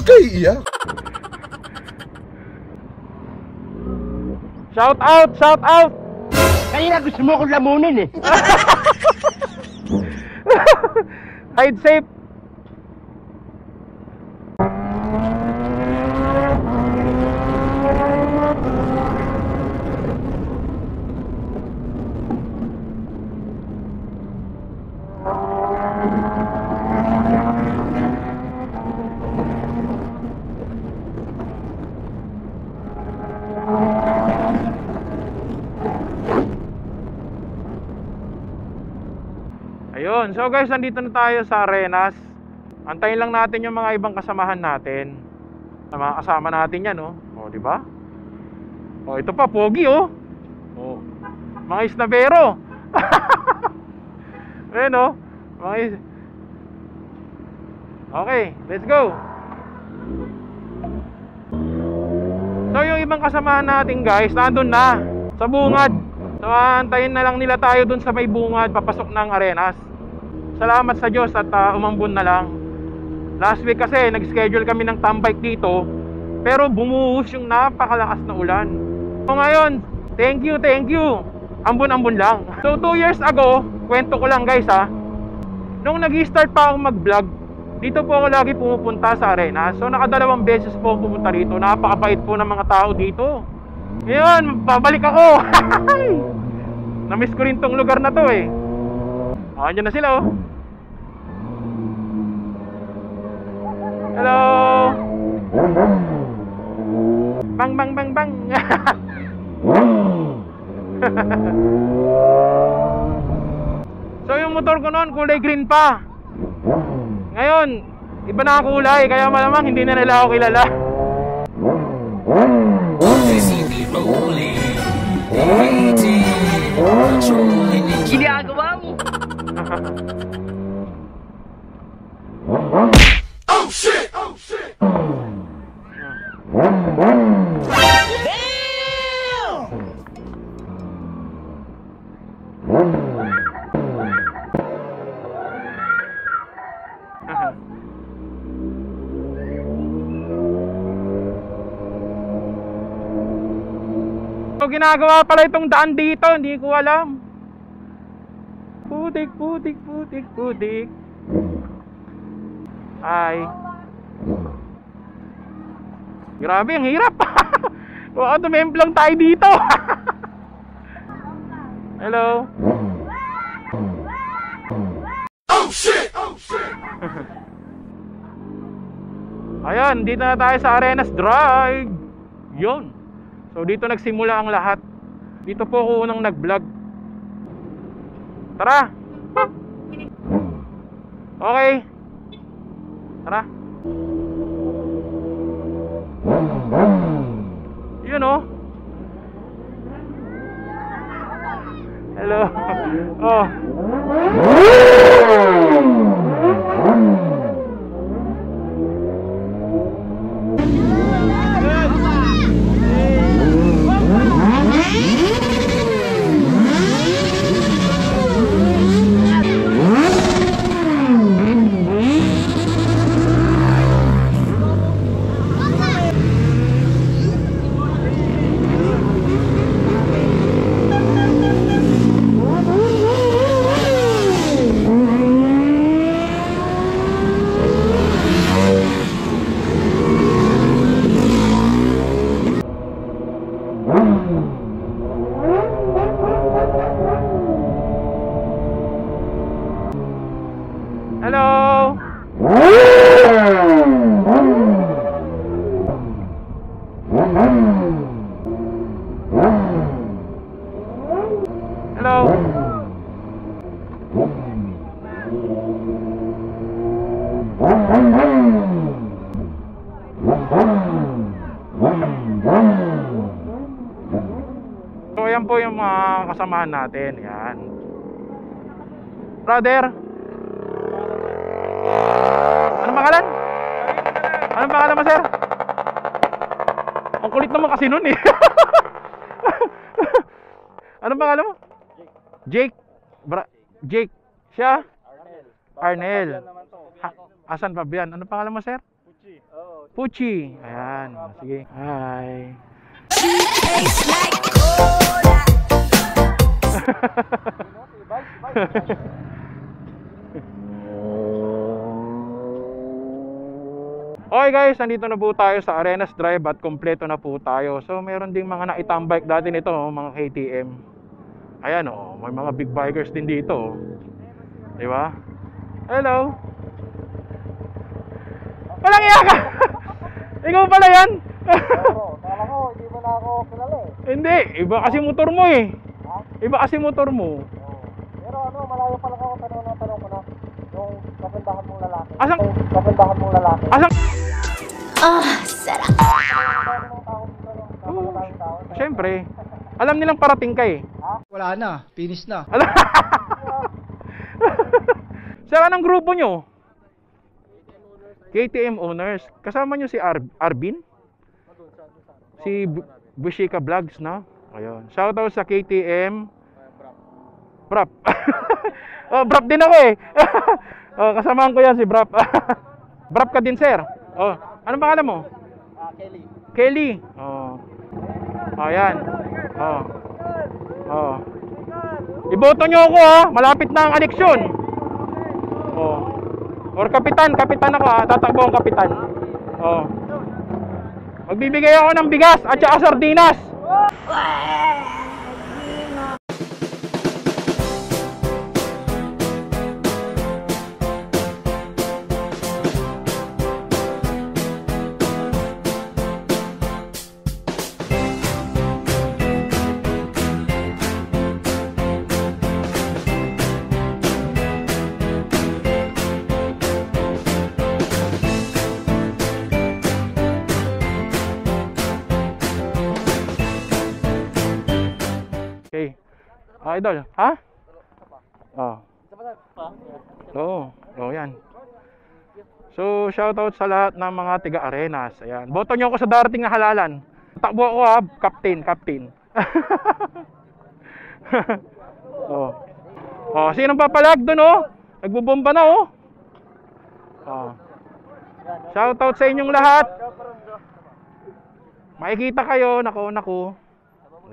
kayo iiyak. Shout out! Shout out! Kanina gusto mo akong lamunin eh. Ride safe! Ayun, so guys, nandito na tayo sa Arenas. Antayin lang natin yung mga ibang kasamahan natin. Mga kasama natin yan, oh. Oh, di ba? Oh, ito pa, pogi, oh. Oh. Mga isnabero. Ayun, oh. Okay, let's go. So, yung ibang kasamahan natin, guys, nandun na sa bungad. So, antayin na lang nila tayo dun sa may bungad, papasok ng Arenas. Salamat sa Diyos at umambon na lang. Last week kasi nag-schedule kami ng tambike dito, pero bumuhos yung napakalakas na ulan. So ngayon, thank you. Ambon-ambon lang. So 2 years ago, kwento ko lang guys ha, nung nag-start pa akong mag-vlog, dito po ako lagi pumupunta sa Arenas. So nakadalawang beses po pumunta rito. Napakabait po ng mga tao dito. Ngayon, babalik ako. Namiss ko rin tong lugar na to eh. Andiyan na sila oh. Hello. Bang bang bang bang. So yung motor ko noon kulay green pa. Ngayon, iba na ang kulay, kaya malamang hindi na nila ako kilala. Ginagawa mo. Oh shit! Oh shit! So ginagawa pala itong daan dito, hindi ko alam. Putik. Ay. Grabe, ang hirap. Baka tumemplang tayo dito. Hello. Oh shit! Oh shit! Ayan, dito na tayo sa Arenas Drive. Yun. So dito nagsimula ang lahat. Dito po ako unang nag-vlog. Tara. Okay. Tara. Yun oh. Hello. Oh. Hello. Hello. So ayan po yung mga kasamahan natin. Yan. Brother. Anong pangalan? Anong pangalan mo, sir? Ang kulit naman kasi nun eh. Anong pangalan mo? Jake. Jake. Siya? Arnel. Asan pa biyan? Anong pangalan mo, sir? Puchi. Ayan. Sige. Hi. Okay guys, nandito na po tayo sa Arenas Drive at kompleto na po tayo. So meron ding mga naitambike dati nito, mga KTM. Ayan oh, may mga big bikers din dito. Di ba? Hello. Walang iya ka. Ikaw pala yan. Kala ko, hindi mo na ako kilala eh. Hindi, iba kasi motor mo eh. Ha? Iba kasi motor mo. Pero ano, malayo pa lang ako tanong ko na. Yung kagandahan mong lalaki. Asang? Kagandahan mong lalaki. Asang? Sarap. Siyempre. Alam nilang parating ka eh. Wala na, finish na. Alam. Saan ang grupo nyo? KTM owners. Kasama nyo si Arvin? Si Bushika Vlogs, no? Ayun. Shoutout sa KTM. Brap. Oh, Brap din ako eh. Oh, kasamahan ko yan si Brap. Brap ka din, sir. Oh, anong pangalan mo? Kelly. Kelly. Oh. Ayan. Oh. Oh. Iboto nyo ako ha. Malapit na ang eleksyon. Oh. Or kapitan ako ha. Tatakbo ang kapitan. Oh. Magbibigay ako ng bigas at saka sardinas. Okay. Idol, ha? Oh. Oo. Oh, yan. So, shoutout sa lahat ng mga tiga-arenas. Ayan. Boto nyo ako sa darating na halalan. Takbo ako ha, captain. Oh. Oh, sinong papalag doon oh? Nagbubomba na oh. Oh. Shoutout sa inyong lahat. Makikita kayo, nakauna ko.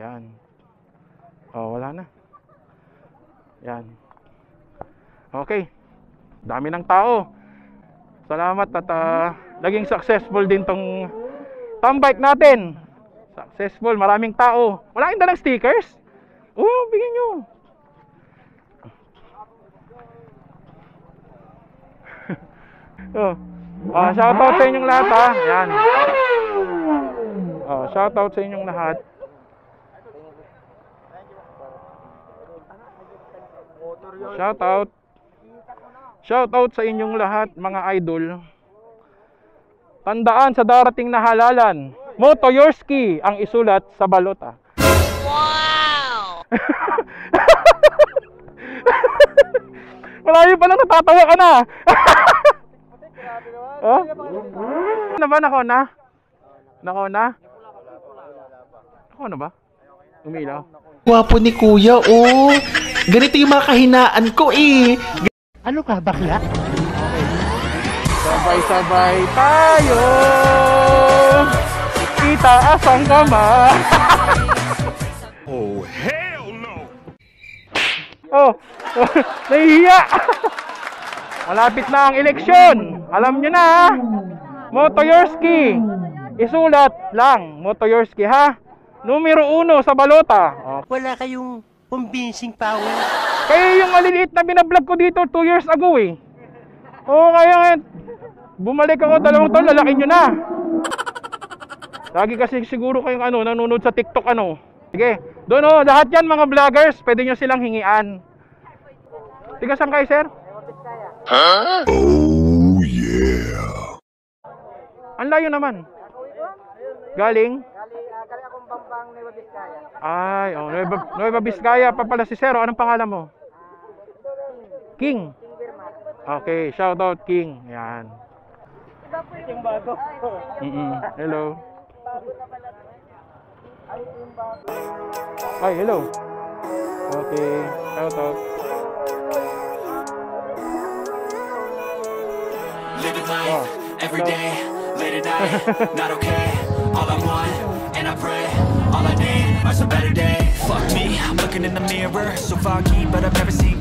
Yan. Oh, wala na. Yan. Okay. Dami ng tao. Salamat at naging successful din tong tambike natin. Successful, maraming tao. Wala kayong dalang stickers? Oh, bigyan nyo. Oh. Shoutout sa inyong lahat ha. Yan. Oh, shoutout sa inyong lahat. Shoutout sa inyong lahat mga idol. Tandaan sa darating na halalan, Moto Yorski ang isulat sa balota. Wow! Malayo pa lang, natatawa ka na. Oh? Ano ba? Nako na? Ako na ba? Umilaw. Gwapo ni Kuya, oh. Ganito yung mga kahinaan ko, eh. Ano ka, bakla? Sabay-sabay tayo. Itaas ang kamay. Oh, hell no! Oh, nahihiya. Malapit na ang eleksyon. Alam nyo na ha. Moto Yorski. Isulat lang, Moto Yorski ha. Numero 1 sa balota. Oh. Wala kayong convincing power. Kayo yung maliliit na binablog ko dito 2 years ago eh. Oo, kaya bumalik ako 2 taon, lalaki nyo na. Lagi kasi siguro kayong nanonood sa TikTok Sige, doon lahat yan mga vloggers, pwede nyo silang hingian. Tiga saan kayo, sir? Huh? Oh, yeah. Ang layo naman. Galing? Galing akong Bambang Nueva Vizcaya. Ay, Nueva Vizcaya pa pala si Sir. Anong pangalan mo? King. Okay, shout out King. Yan. Yung bago. Hello. Ay, hello. Okay, shout out. Living life every day, late at night, not okay. All I want, and I pray, all I need are some better days. Fuck me, I'm looking in the mirror, so foggy, but I've never seen